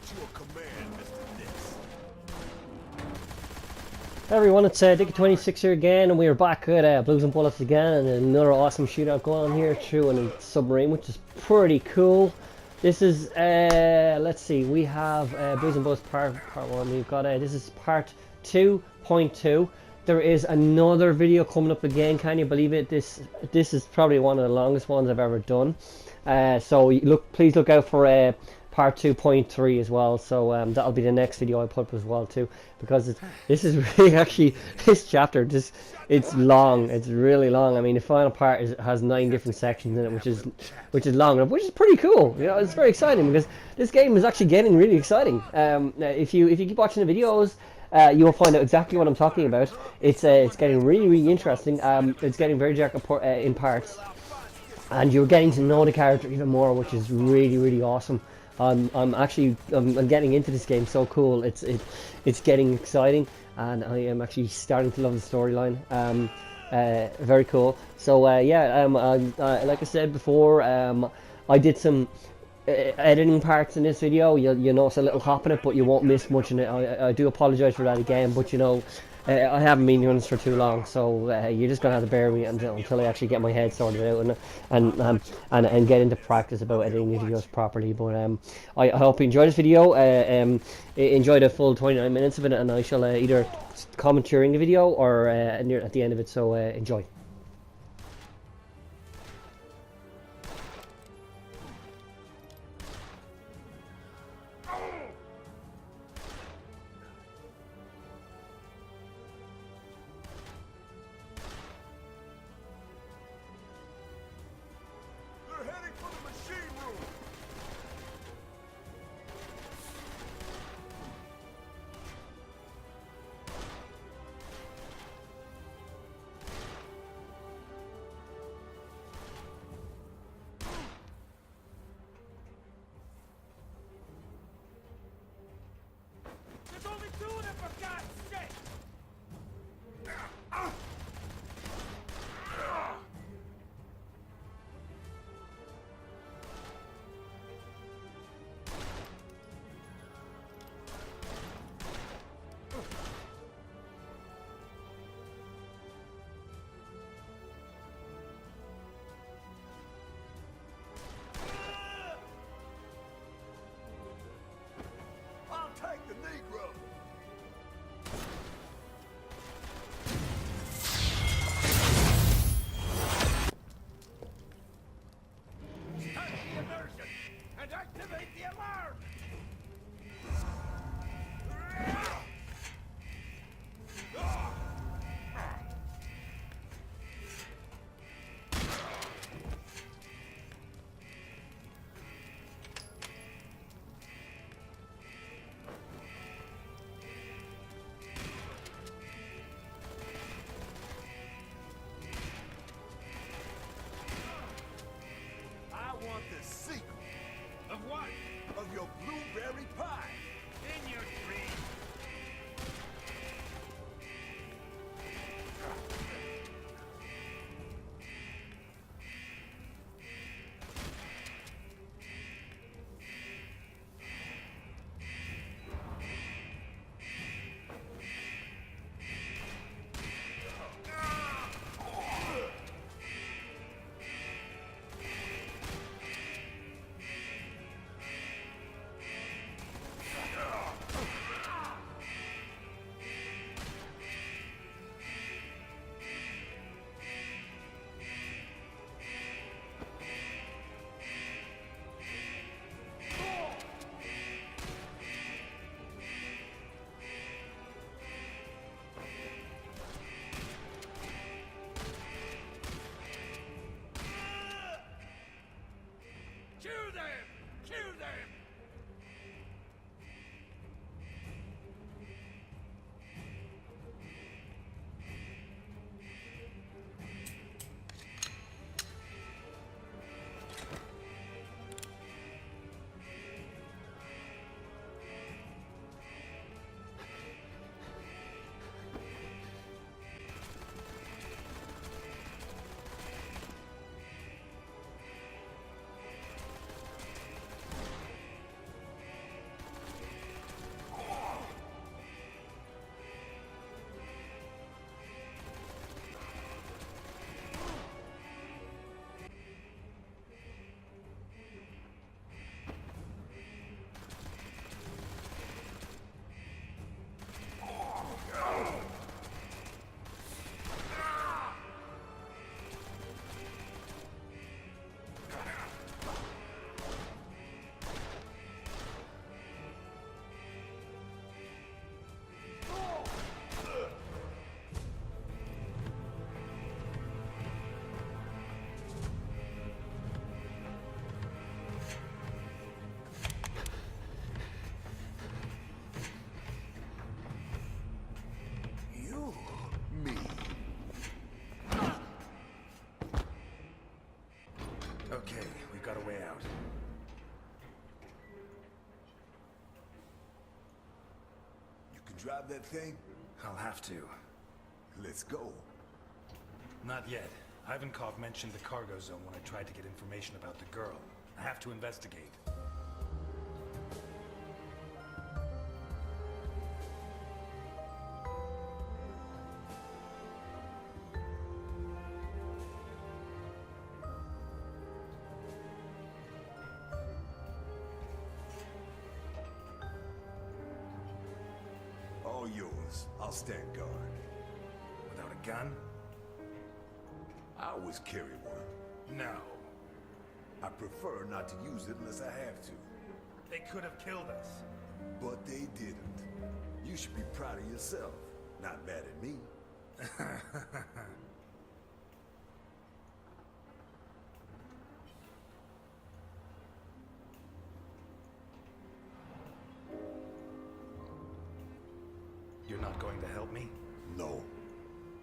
Hey everyone, it's Dicky26 here again, and we are back at Blues and Bullets again, and another awesome shootout going on here through a submarine, which is pretty cool. This is, let's see, we have Blues and Bullets part 1, we've got, this is part 2.2. There is another video coming up again, can you believe it? This is probably one of the longest ones I've ever done. So please look out for part 2.3 as well, so that'll be the next video I put up as well too, because this is really actually, this chapter, it's long, it's really long. I mean, the final part has 9 different sections in it, which is long enough, which is pretty cool. You know, it's very exciting because this game is actually getting really exciting. If you keep watching the videos, you will find out exactly what I'm talking about. It's getting really interesting. It's getting very dark in parts, and you're getting to know the character even more, which is really awesome. I'm getting into this game so cool. It's getting exciting, and I am actually starting to love the storyline. Very cool. So yeah, like I said before, I did some editing parts in this video. You'll notice a little hop in it, but you won't miss much in it. I do apologize for that again, but you know, I haven't been doing this for too long, so you're just gonna have to bear with me until I actually get my head sorted out and get into practice about editing the videos properly. But I hope you enjoy this video. Enjoy the full 29 minutes of it, and I shall either comment during the video or at the end of it. So enjoy. drive that thing? I'll have to. Let's go. Not yet. Ivankov mentioned the cargo zone when I tried to get information about the girl. I have to investigate. All yours. I'll stand guard. Without a gun? I always carry one. No. I prefer not to use it unless I have to. They could have killed us. But they didn't. You should be proud of yourself. Not mad at me. You're not going to help me? No.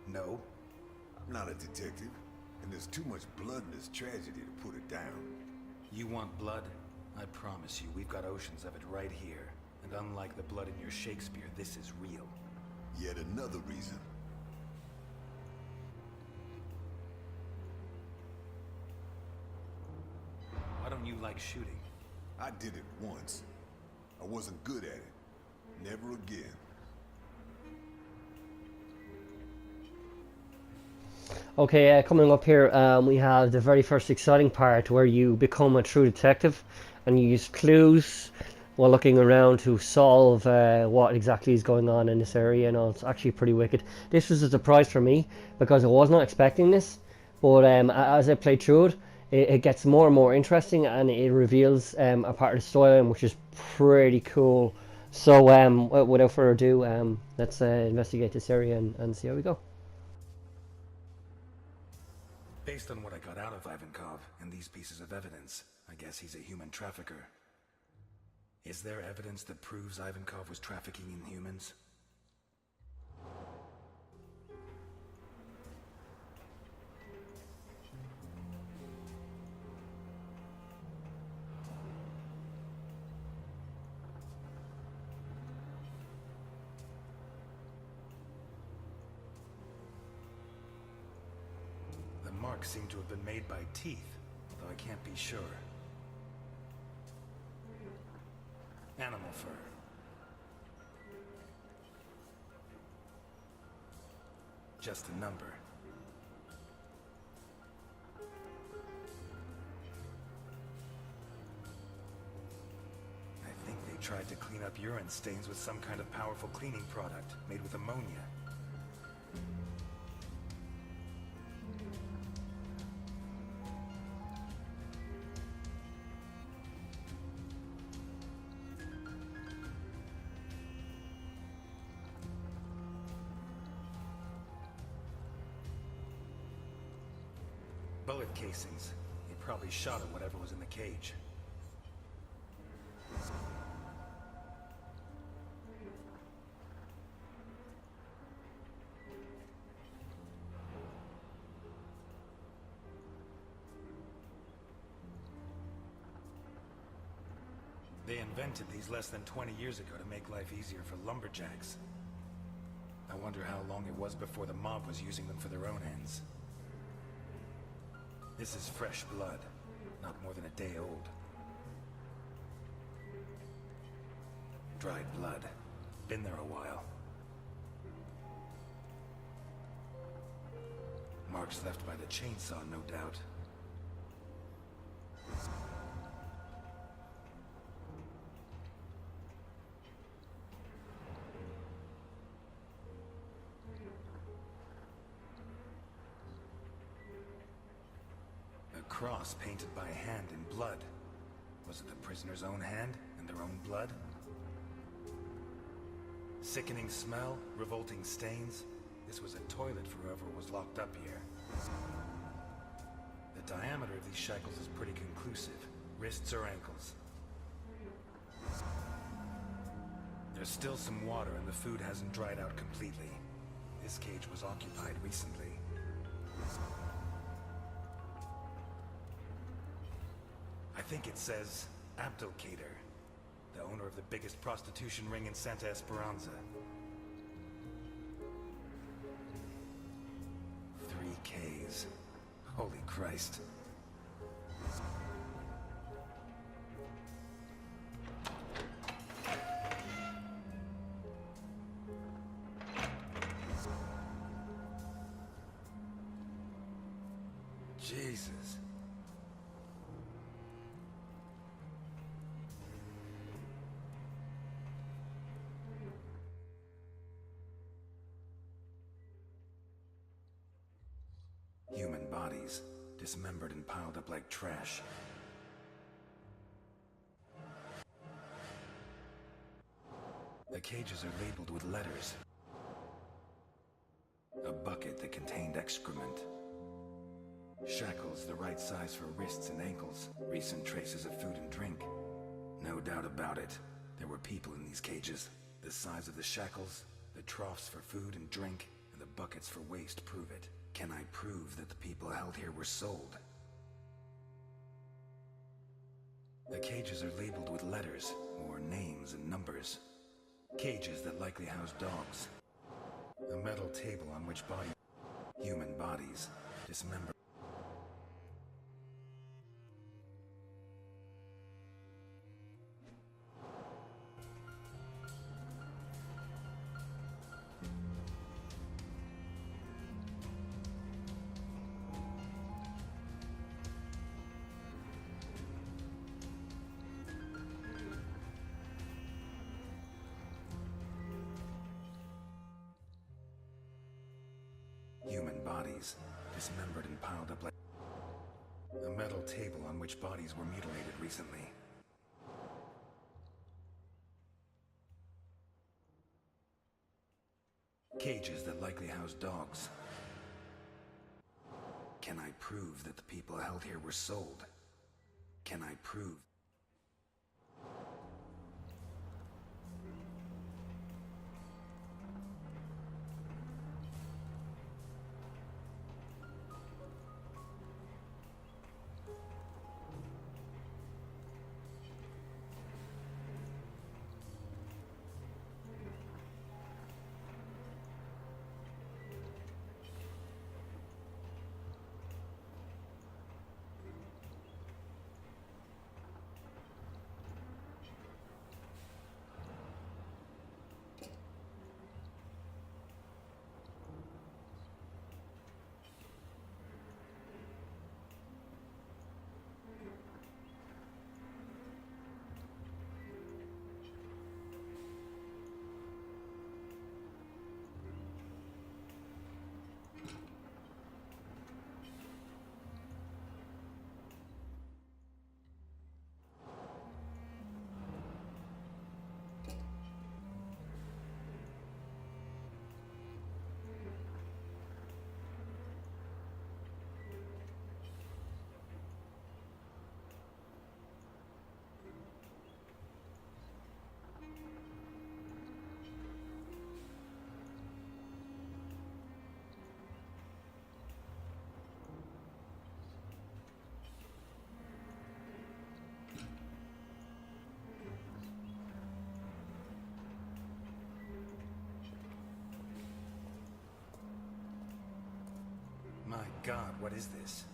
No? I'm not a detective. And there's too much blood in this tragedy to put it down. You want blood? I promise you, we've got oceans of it right here. And unlike the blood in your Shakespeare, this is real. Yet another reason. Why don't you like shooting? I did it once. I wasn't good at it. Never again. Okay, coming up here, we have the very first exciting part where you become a true detective and you use clues while looking around to solve what exactly is going on in this area. And it's actually pretty wicked. This was a surprise for me because I was not expecting this, but as I played through it, it gets more and more interesting and it reveals a part of the storyline which is pretty cool. So without further ado, let's investigate this area and see how we go. Based on what I got out of Ivankov and these pieces of evidence, I guess he's a human trafficker. Is there evidence that proves Ivankov was trafficking in humans? The marks seem to have been made by teeth, although I can't be sure. Animal fur. Just a number. I think they tried to clean up urine stains with some kind of powerful cleaning product made with ammonia. Bullet casings. He probably shot at whatever was in the cage. They invented these less than 20 years ago to make life easier for lumberjacks. I wonder how long it was before the mob was using them for their own ends. This is fresh blood, not more than a day old. Dried blood. Been there a while. Marks left by the chainsaw, no doubt. Cross painted by hand in blood. Was it the prisoner's own hand and their own blood? Sickening smell, revolting stains. This was a toilet for whoever was locked up here. The diameter of these shackles is pretty conclusive. Wrists or ankles. There's still some water and the food hasn't dried out completely. This cage was occupied recently. I think it says Abdelkader, the owner of the biggest prostitution ring in Santa Esperanza. Holy Christ. Jesus. Human bodies, dismembered and piled up like trash. The cages are labeled with letters. A bucket that contained excrement. Shackles the right size for wrists and ankles. Recent traces of food and drink. No doubt about it. There were people in these cages. The size of the shackles, the troughs for food and drink, and the buckets for waste prove it. Can I prove that the people held here were sold? The cages are labeled with letters, or names and numbers. Cages that likely house dogs. A metal table on which human bodies, dismembered. Human bodies, dismembered and piled up like a metal table on which bodies were mutilated recently. Cages that likely house dogs. Can I prove that the people held here were sold? Can I prove? My God, what is this?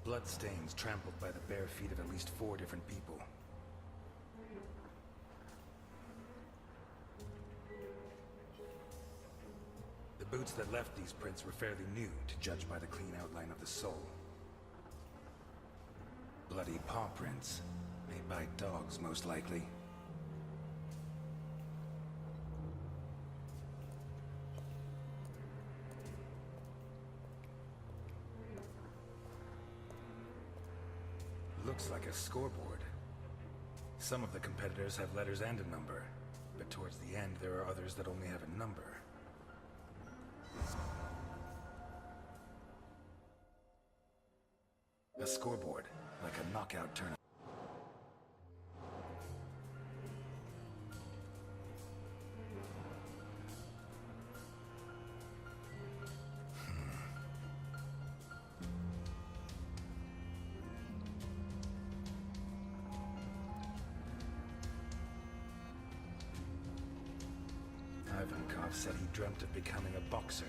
Bloodstains trampled by the bare feet of at least 4 different people. The boots that left these prints were fairly new, to judge by the clean outline of the sole. Bloody paw prints, made by dogs most likely. Looks like a scoreboard. Some of the competitors have letters and a number, but towards the end there are others that only have a number. A scoreboard, like a knockout tournament. Ivankov said he dreamt of becoming a boxer.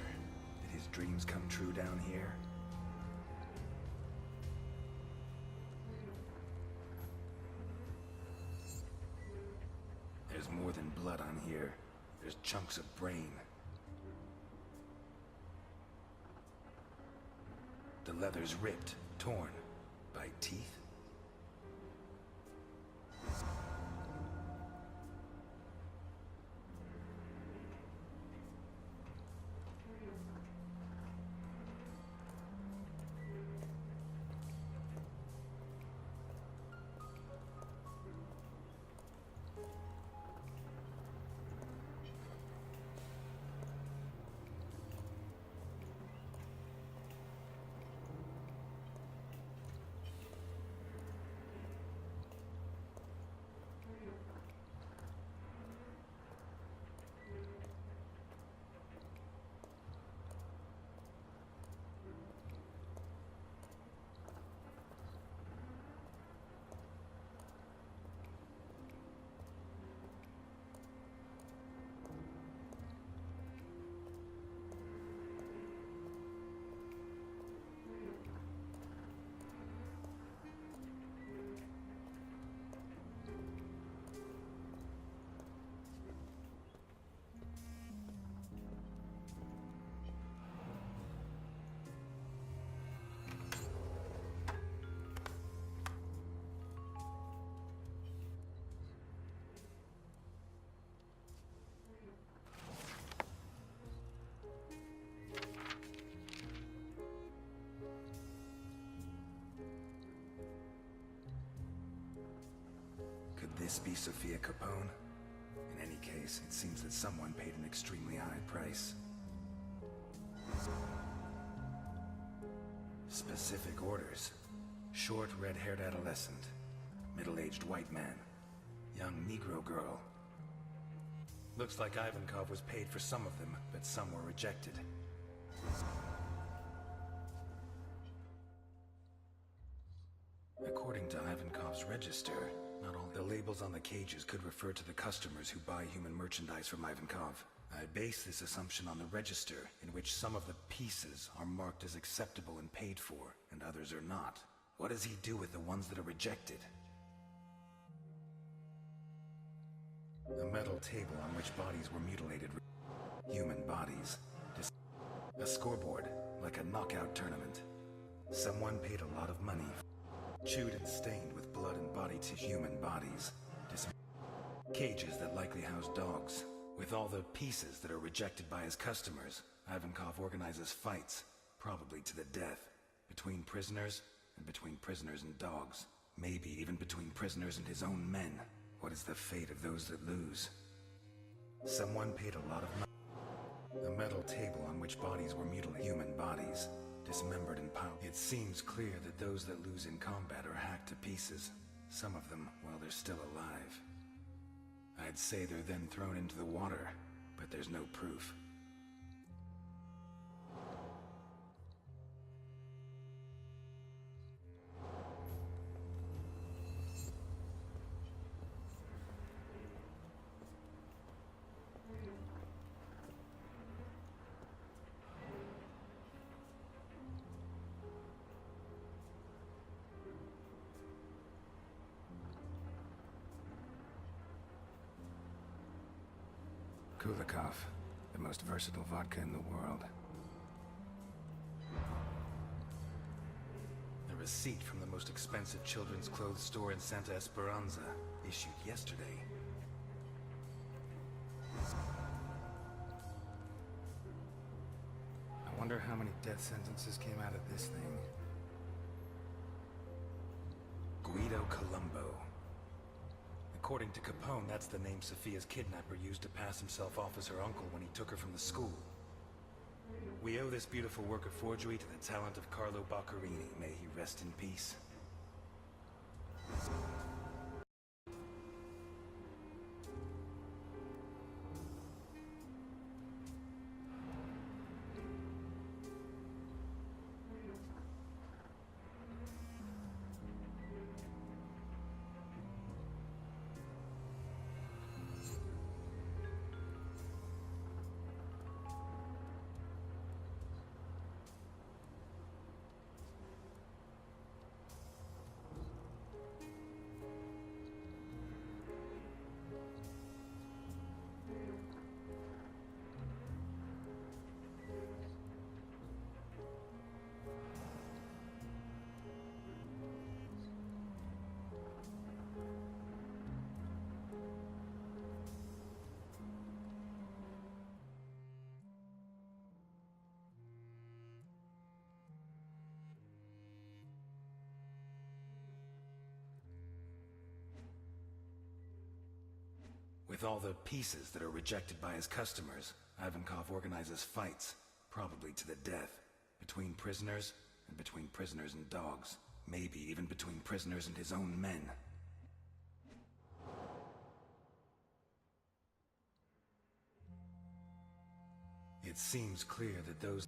Did his dreams come true down here? There's more than blood on here. There's chunks of brain. The leather's ripped, torn, by teeth. This be Sophia Capone? In any case, it seems that someone paid an extremely high price. Specific orders. Short, red-haired adolescent. Middle-aged white man. Young Negro girl. Looks like Ivankov was paid for some of them, but some were rejected. According to Ivankov's register, not all the labels on the cages could refer to the customers who buy human merchandise from Ivankov. I base this assumption on the register, in which some of the pieces are marked as acceptable and paid for, and others are not. What does he do with the ones that are rejected? A metal table on which bodies were mutilated. Human bodies. A scoreboard, like a knockout tournament. Someone paid a lot of money. Chewed and stained with blood and body to human bodies. Cages that likely house dogs. With all the pieces that are rejected by his customers, Ivankov organizes fights, probably to the death, between prisoners and between prisoners and dogs. Maybe even between prisoners and his own men. What is the fate of those that lose? Someone paid a lot of money. A metal table on which bodies were mutilated. Human bodies. Dismembered and piled. It seems clear that those that lose in combat are hacked to pieces. Some of them while they're still alive. I'd say they're then thrown into the water, but there's no proof. Kulikov, the most versatile vodka in the world. A receipt from the most expensive children's clothes store in Santa Esperanza, issued yesterday. I wonder how many death sentences came out of this thing. Guido Colombo. According to Capone, that's the name Sophia's kidnapper used to pass himself off as her uncle when he took her from the school. We owe this beautiful work of forgery to the talent of Carlo Boccherini. May he rest in peace. With all the pieces that are rejected by his customers, Ivankov organizes fights, probably to the death, between prisoners and between prisoners and dogs, maybe even between prisoners and his own men. It seems clear that those...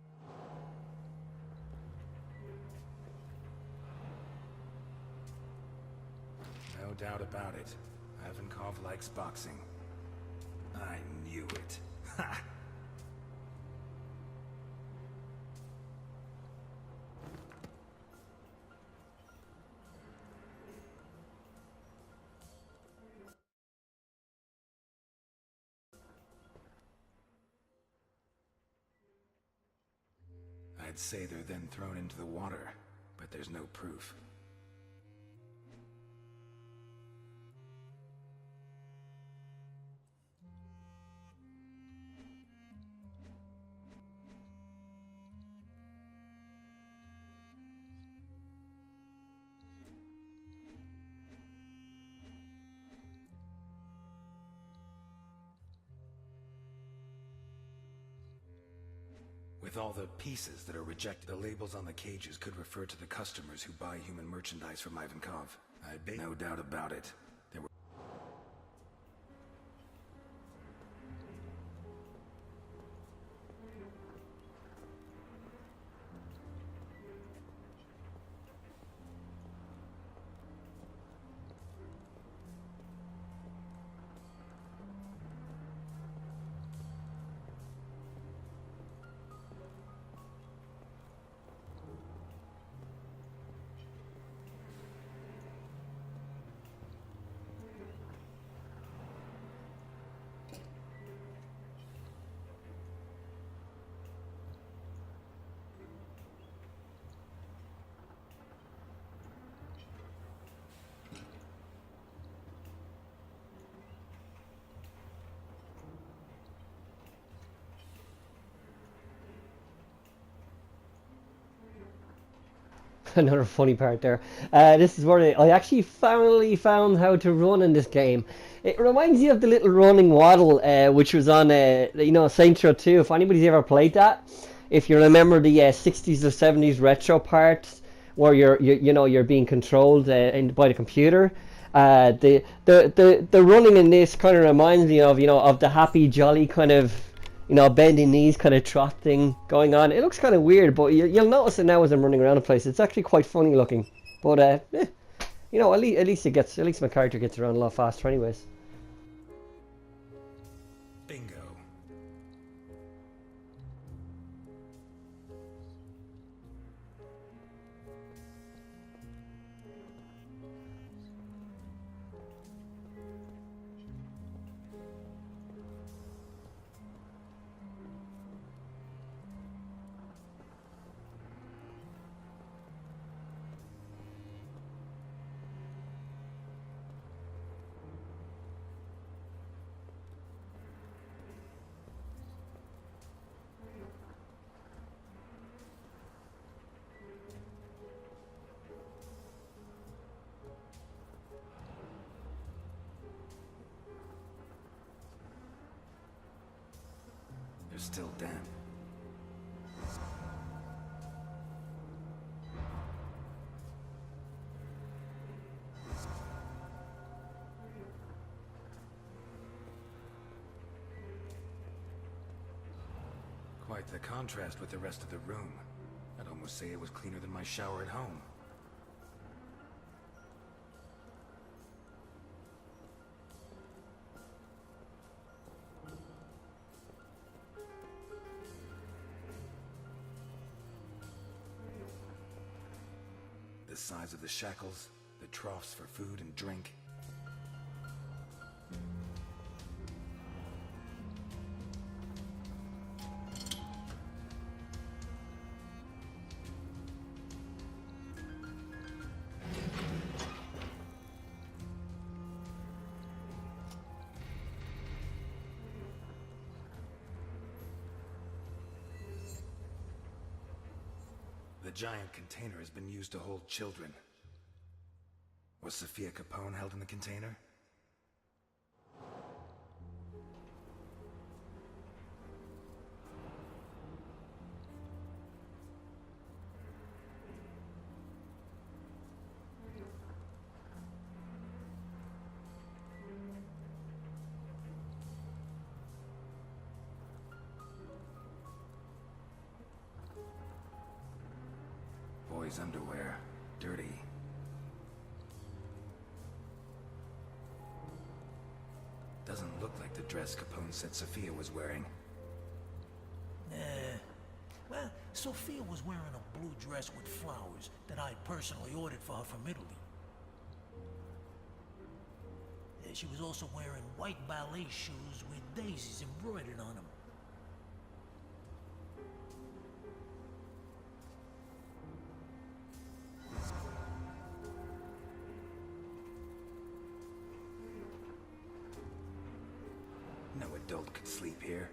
No doubt about it. Ivankov likes boxing. I knew it. Ha! I'd say they're then thrown into the water, but there's no proof. With all the pieces that are rejected, the labels on the cages could refer to the customers who buy human merchandise from Ivankov. No doubt about it. There were... Another funny part there. This is where I actually finally found how to run in this game. It reminds you of the little running waddle, which was on, Saints Row 2. If anybody's ever played that, if you remember the 60s or 70s retro parts where you're being controlled by the computer. The running in this kind of reminds me of the happy jolly kind of bending knees kind of trot thing going on. It looks kind of weird, but you'll notice it now as I'm running around the place. It's actually quite funny looking. But at least my character gets around a lot faster, anyways. Bingo. They're still damp. Quite the contrast with the rest of the room. I'd almost say it was cleaner than my shower at home. The size of the shackles, the troughs for food and drink. The giant container has been used to hold children. Was Sophia Capone held in the container? boy's underwear. Dirty. Doesn't look like the dress Capone said Sophia was wearing. Well, Sophia was wearing a blue dress with flowers that I personally ordered for her from Italy. She was also wearing white ballet shoes with daisies embroidered on them. No adult could sleep here.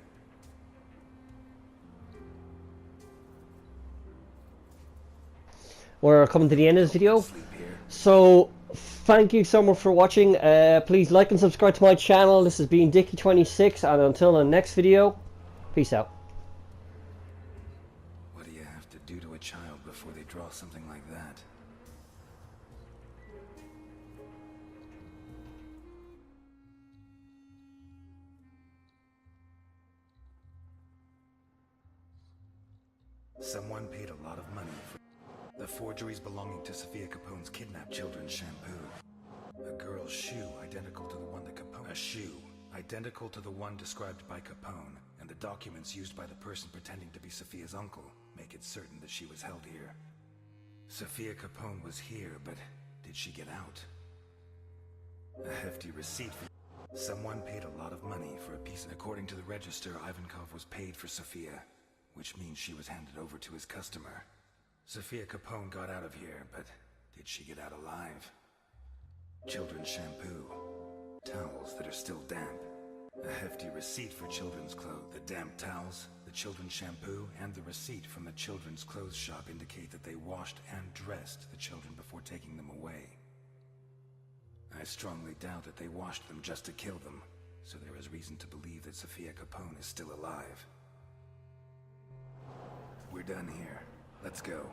We're coming to the end of this video. Sleep here. So, thank you so much for watching. Please like and subscribe to my channel. This has been Dickie26, and until the next video, peace out. What do you have to do to a child before they draw something like that? Someone paid a lot of money for the forgeries belonging to Sophia Capone's kidnapped children's shampoo. A girl's shoe identical to the one that Capone... A shoe identical to the one described by Capone, and the documents used by the person pretending to be Sophia's uncle make it certain that she was held here. Sophia Capone was here, but did she get out? A hefty receipt for... Someone paid a lot of money for a piece... According to the register, Ivankov was paid for Sophia, which means she was handed over to his customer. Sophia Capone got out of here, but did she get out alive? Children's shampoo. Towels that are still damp. A hefty receipt for children's clothes. The damp towels, the children's shampoo, and the receipt from the children's clothes shop indicate that they washed and dressed the children before taking them away. I strongly doubt that they washed them just to kill them, so there is reason to believe that Sophia Capone is still alive. We're done here. Let's go.